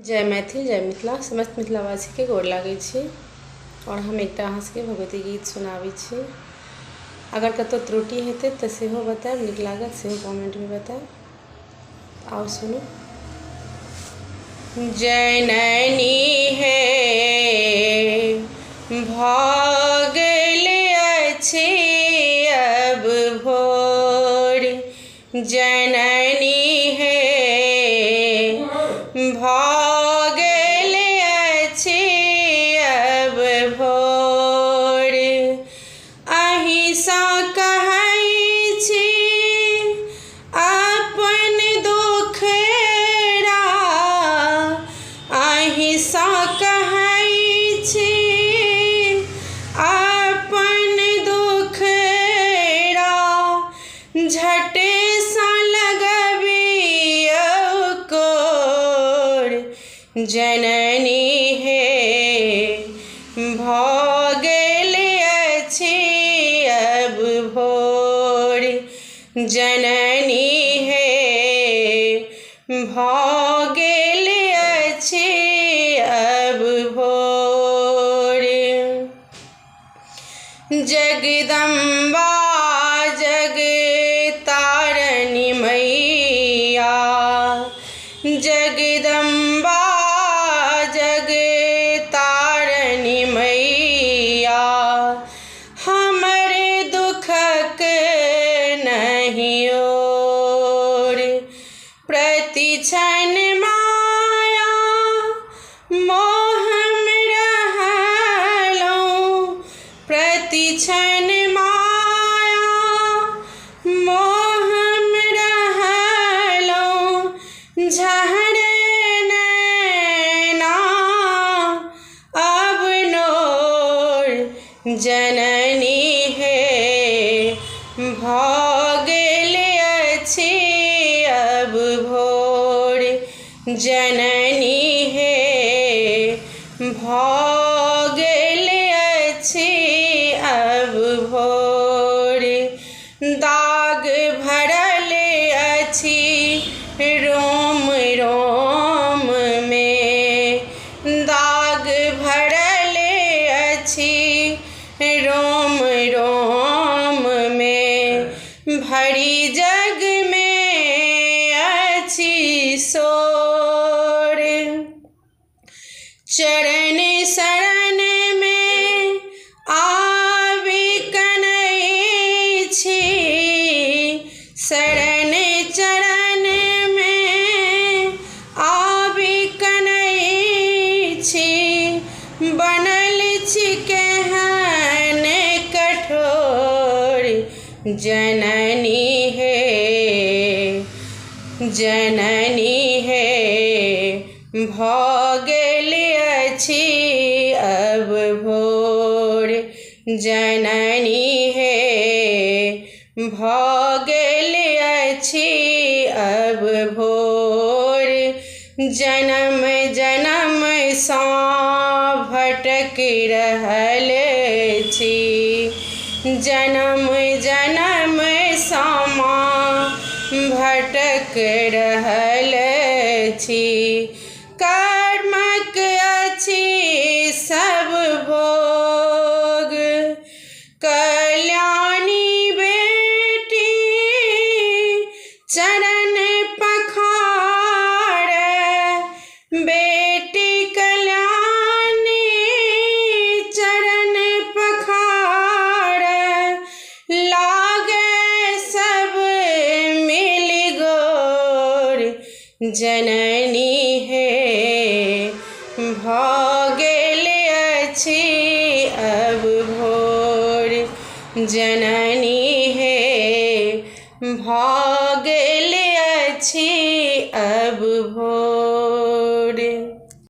जय मैथिल जय मिथिला समस्त मिथिलावासी के गोर लागै छी और हम एक अहाँ सबके भगवती गीत सुनाबै छी। अगर कतौ त्रुटि हेतै तऽ सेहो बताएब, नीक लागत सेहो कमेंट में बताएब। आओ सुनू। जननी हे भऽ गेल अछि अब भोर, जननी हे भऽ गेल अछि अब भोर। अहीं सँ कहै छी अपन दुखड़ा, अहीं सँ कहै छी अपन दुखड़ा, झट सँ लगबियौ कोर। जननी हे भऽ गेल अछि अब भोर, जननी हे भऽ गेल अछि अब भोर। जगदम्बा जगतारिणी मैया, जगदम्बा जगतारिणी मैया, हमरे दुखक नहि ओर। प्रतिक्षण माया मोहमे रहलहुँ, प्रतिक्षण माया मोहमे रहलहुँ, झहरे नैना अब नोर। जननी हे भऽ गेल अछि अब भोर, जननी हे भऽ गेल अछि अब भोर। दाग भरल अछि रोम रोम में, दाग भरल अछि रोम रोम में, भरी जग में अछि शोर। चरण शरण में आबि कनै छी, शरण चरण में आबि कनै छी, बनल छी केहन कठोर। जननी हे जननी हे भऽ गेल अछि अब भोर, जननी हे भऽ गेल अछि अब भोर। जन्म जन्म सँ भटक रहल छी, जन्म जन्म सँ भटक रहल छी, कर्मक अछि सब भोग। कल्याणी बेटी चरण पखारै, बेटी कल्याणी चरण पखारै, लागे सब मिल गोर। जननी हे भऽ गेल अछि अब भोर, जननी हे भऽ गेल अछि अब भोर।